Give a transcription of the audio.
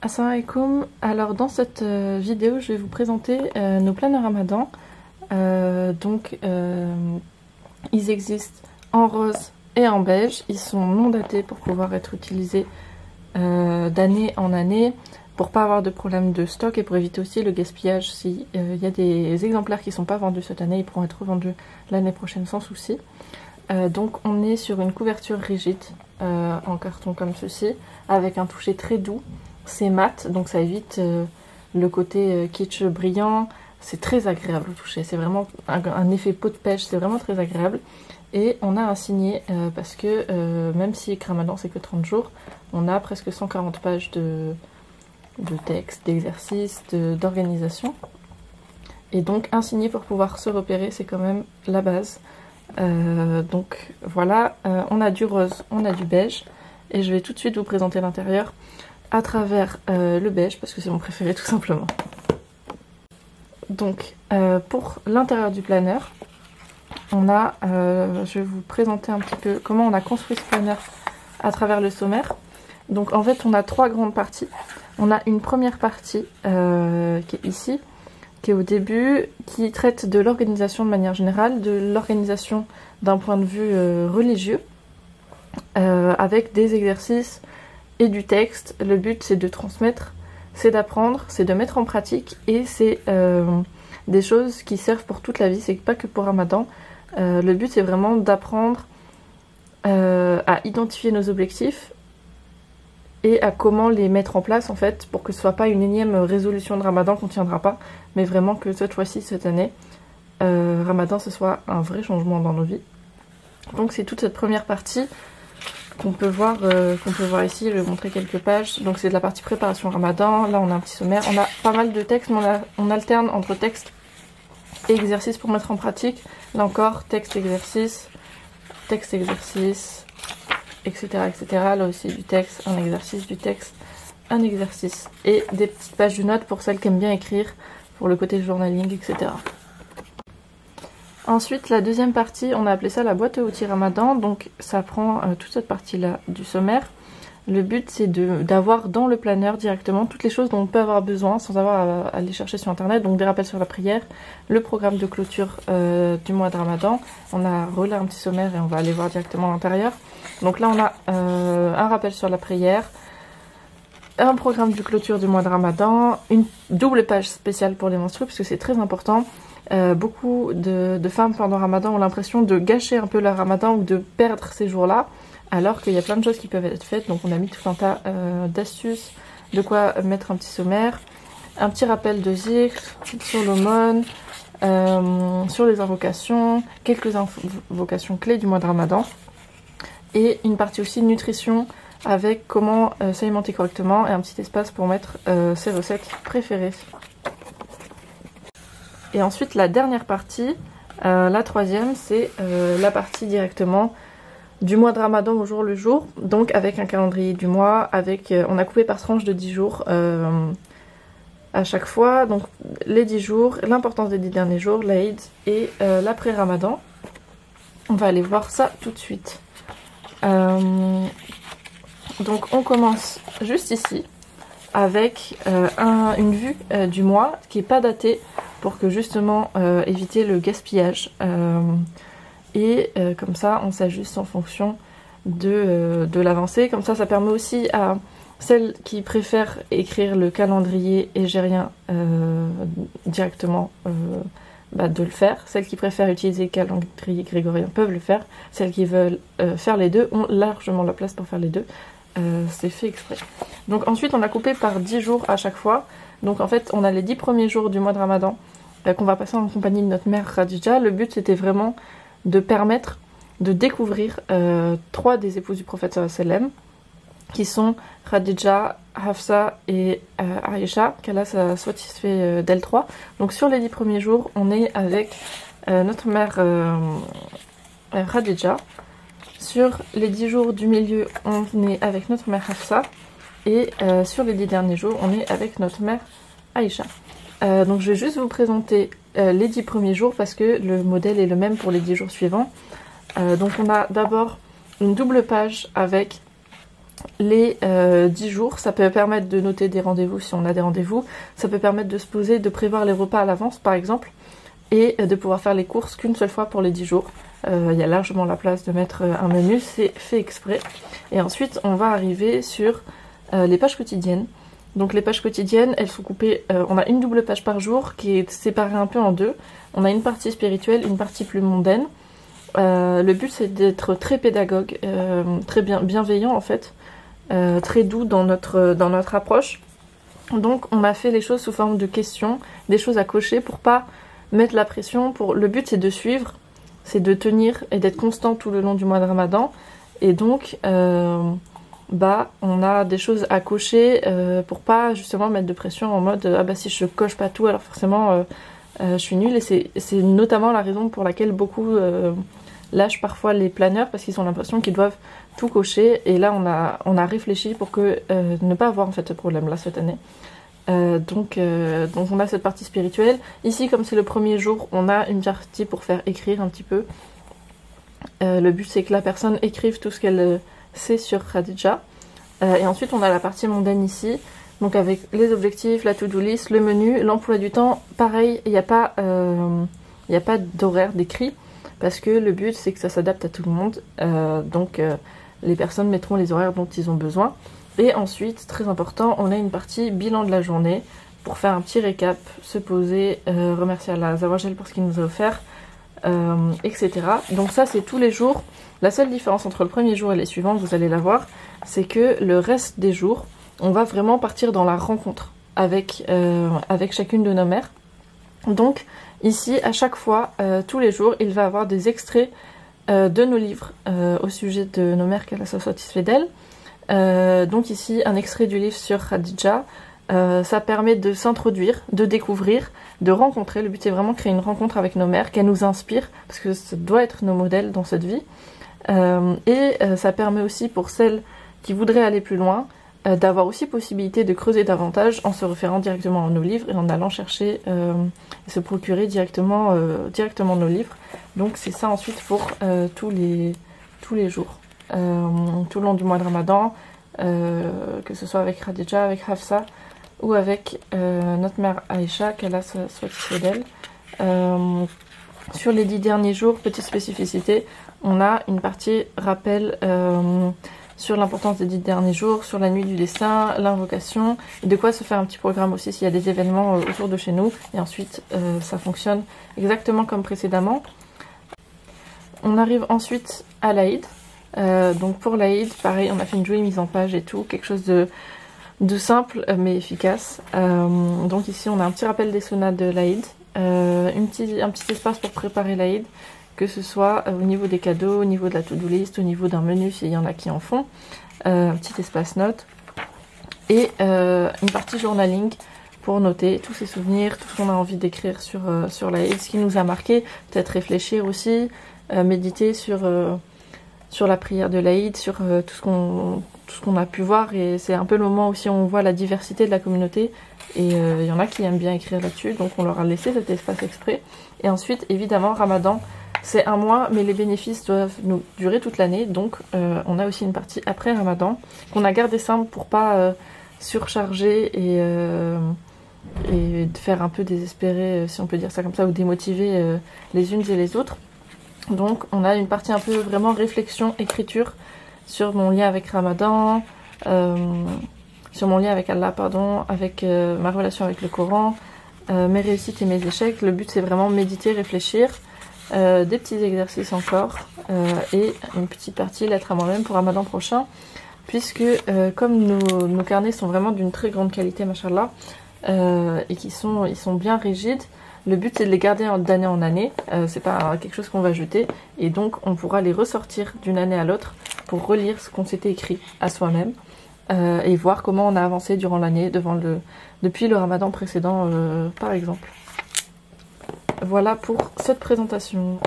Assalamu alaikum. Alors dans cette vidéo je vais vous présenter nos planeurs Ramadan. Ils existent en rose et en beige. Ils sont non datés pour pouvoir être utilisés d'année en année, pour pas avoir de problème de stock et pour éviter aussi le gaspillage. S'il y a des exemplaires qui ne sont pas vendus cette année, ils pourront être revendus l'année prochaine sans souci. Donc on est sur une couverture rigide en carton comme ceci, avec un toucher très doux. C'est mat, donc ça évite le côté kitsch brillant. C'est très agréable au toucher, c'est vraiment un effet peau de pêche, c'est vraiment très agréable. Et on a un signet parce que même si Ramadan c'est que 30 jours, on a presque 140 pages de texte, d'exercices, d'organisation. Et donc un signet pour pouvoir se repérer, c'est quand même la base. Donc voilà, on a du rose, on a du beige. Et je vais tout de suite vous présenter l'intérieur à travers le beige parce que c'est mon préféré tout simplement. Donc pour l'intérieur du planeur, on a, je vais vous présenter un petit peu comment on a construit ce planeur à travers le sommaire. Donc en fait on a trois grandes parties. On a une première partie qui est ici, qui est au début, qui traite de l'organisation de manière générale, de l'organisation d'un point de vue religieux, avec des exercices et du texte. Le but c'est de transmettre, c'est d'apprendre, c'est de mettre en pratique, et c'est des choses qui servent pour toute la vie, c'est pas que pour Ramadan. Le but c'est vraiment d'apprendre à identifier nos objectifs et à comment les mettre en place en fait, pour que ce soit pas une énième résolution de Ramadan qu'on tiendra pas, mais vraiment que cette fois-ci, cette année, Ramadan ce soit un vrai changement dans nos vies. Donc c'est toute cette première partie qu'on peut voir ici. Je vais vous montrer quelques pages. Donc c'est de la partie préparation Ramadan. Là on a un petit sommaire, on a pas mal de textes, mais on alterne entre texte et exercice pour mettre en pratique. Là encore, texte exercice, etc., etc. Là aussi du texte, un exercice, du texte, un exercice, et des petites pages de notes pour celles qui aiment bien écrire, pour le côté journaling, etc. Ensuite, la deuxième partie, on a appelé ça la boîte à outils Ramadan. Donc ça prend toute cette partie-là du sommaire. Le but c'est d'avoir dans le planeur directement toutes les choses dont on peut avoir besoin sans avoir à aller chercher sur internet. Donc des rappels sur la prière, le programme de clôture du mois de Ramadan. On a relais un petit sommaire et on va aller voir directement à l'intérieur. Donc là on a un rappel sur la prière, un programme de clôture du mois de Ramadan, une double page spéciale pour les menstrues parce que c'est très important. Beaucoup de femmes pendant Ramadan ont l'impression de gâcher un peu leur Ramadan ou de perdre ces jours-là, alors qu'il y a plein de choses qui peuvent être faites. Donc on a mis tout un tas d'astuces, de quoi mettre un petit sommaire, un petit rappel de zikr, sur l'aumône, sur les invocations, quelques invocations clés du mois de Ramadan, et une partie aussi nutrition avec comment s'alimenter correctement, et un petit espace pour mettre ses recettes préférées. Et ensuite la dernière partie, la troisième, c'est la partie directement du mois de Ramadan au jour le jour, donc avec un calendrier du mois, avec on a coupé par tranche de 10 jours à chaque fois, donc les 10 jours, l'importance des 10 derniers jours, l'Aïd et l'après-Ramadan. On va aller voir ça tout de suite. Donc on commence juste ici avec une vue du mois qui n'est pas datée, pour que justement éviter le gaspillage. Comme ça on s'ajuste en fonction de l'avancée. Comme ça permet aussi à celles qui préfèrent écrire le calendrier hégérien directement de le faire. Celles qui préfèrent utiliser le calendrier grégorien peuvent le faire. Celles qui veulent faire les deux ont largement la place pour faire les deux. C'est fait exprès. Donc ensuite on a coupé par 10 jours à chaque fois. Donc en fait on a les 10 premiers jours du mois de Ramadan qu'on va passer en compagnie de notre mère Khadija. Le but c'était vraiment de permettre de découvrir trois des épouses du prophète sallallahu alayhi wa sallam, qui sont Khadija, Hafsa et Aïcha, qu'Allah soit satisfait d'elles trois. Donc sur les 10 premiers jours, on est avec notre mère Khadija. Sur les 10 jours du milieu, on est avec notre mère Hafsa. Et sur les 10 derniers jours, on est avec notre mère Aïcha. Donc je vais juste vous présenter les 10 premiers jours parce que le modèle est le même pour les 10 jours suivants. Donc on a d'abord une double page avec les 10 jours. Ça peut permettre de noter des rendez-vous si on a des rendez-vous. Ça peut permettre de se poser, de prévoir les repas à l'avance par exemple. Et de pouvoir faire les courses qu'une seule fois pour les 10 jours. Il y a largement la place de mettre un menu, c'est fait exprès. Et ensuite, on va arriver sur les pages quotidiennes. Donc les pages quotidiennes, elles sont coupées, on a une double page par jour qui est séparée un peu en deux. On a une partie spirituelle, une partie plus mondaine. Le but c'est d'être très pédagogue, très bienveillant en fait, très doux dans notre approche. Donc on a fait les choses sous forme de questions, des choses à cocher pour pas mettre la pression. Le but c'est de suivre, c'est de tenir et d'être constant tout le long du mois de Ramadan. Et donc on a des choses à cocher pour pas justement mettre de pression en mode ah bah si je coche pas tout alors forcément je suis nulle. Et c'est notamment la raison pour laquelle beaucoup lâchent parfois les planeurs, parce qu'ils ont l'impression qu'ils doivent tout cocher. Et là on a réfléchi pour que ne pas avoir en fait ce problème là cette année. Donc on a cette partie spirituelle. Ici, comme c'est le premier jour, on a une partie pour faire écrire un petit peu. Le but c'est que la personne écrive tout ce qu'elle sait sur Khadija. Et ensuite on a la partie mondaine ici, donc avec les objectifs, la to-do list, le menu, l'emploi du temps. Pareil, il n'y a pas d'horaire décrit, parce que le but c'est que ça s'adapte à tout le monde. Donc les personnes mettront les horaires dont ils ont besoin. Et ensuite, très important, on a une partie bilan de la journée pour faire un petit récap, se poser, remercier Allah Azza wa Jal pour ce qu'il nous a offert, etc. Donc ça, c'est tous les jours. La seule différence entre le premier jour et les suivants, vous allez la voir, c'est que le reste des jours, on va vraiment partir dans la rencontre avec chacune de nos mères. Donc ici, à chaque fois, tous les jours, il va y avoir des extraits de nos livres au sujet de nos mères, qu'Allah soit satisfait d'elles. Donc ici un extrait du livre sur Khadija. Ça permet de s'introduire, de découvrir, de rencontrer. Le but est vraiment de créer une rencontre avec nos mères, qu'elles nous inspirent, parce que ça doit être nos modèles dans cette vie. Ça permet aussi pour celles qui voudraient aller plus loin d'avoir aussi possibilité de creuser davantage en se référant directement à nos livres et en allant chercher et se procurer directement nos livres. Donc c'est ça ensuite pour tous les jours. Tout le long du mois de Ramadan, que ce soit avec Khadija, avec Hafsa ou avec notre mère Aïcha, qu'Allah soit satisfait d'elle. Sur les 10 derniers jours, petite spécificité, on a une partie rappel sur l'importance des 10 derniers jours, sur la nuit du destin, l'invocation, et de quoi se faire un petit programme aussi s'il y a des événements autour de chez nous. Et ensuite, ça fonctionne exactement comme précédemment. On arrive ensuite à l'Aïd. Donc pour l'Aïd, pareil, on a fait une jolie mise en page et tout, quelque chose de simple mais efficace. Donc ici on a un petit rappel des sunnahs de l'Aïd, un petit espace pour préparer l'Aïd, que ce soit au niveau des cadeaux, au niveau de la to-do list, au niveau d'un menu s'il y en a qui en font, un petit espace notes et une partie journaling pour noter tous ces souvenirs, tout ce qu'on a envie d'écrire sur l'Aïd, ce qui nous a marqué, peut-être réfléchir aussi, méditer sur la prière de l'Aïd, sur tout ce qu'on a pu voir. Et c'est un peu le moment aussi où on voit la diversité de la communauté. Et il y en a qui aiment bien écrire là-dessus, donc on leur a laissé cet espace exprès. Et ensuite, évidemment, Ramadan, c'est un mois, mais les bénéfices doivent nous durer toute l'année. Donc on a aussi une partie après Ramadan, qu'on a gardé simple pour pas surcharger et de faire un peu désespérer, si on peut dire ça comme ça, ou démotiver les unes et les autres. Donc on a une partie un peu vraiment réflexion, écriture sur mon lien avec Ramadan, sur mon lien avec Allah, avec ma relation avec le Coran, mes réussites et mes échecs. Le but c'est vraiment méditer, réfléchir, des petits exercices encore et une petite partie lettre à moi-même pour Ramadan prochain, puisque comme nos carnets sont vraiment d'une très grande qualité, machallah, et ils sont bien rigides. Le but c'est de les garder d'année en année, c'est pas quelque chose qu'on va jeter, et donc on pourra les ressortir d'une année à l'autre pour relire ce qu'on s'était écrit à soi-même et voir comment on a avancé durant l'année depuis le Ramadan précédent par exemple. Voilà pour cette présentation.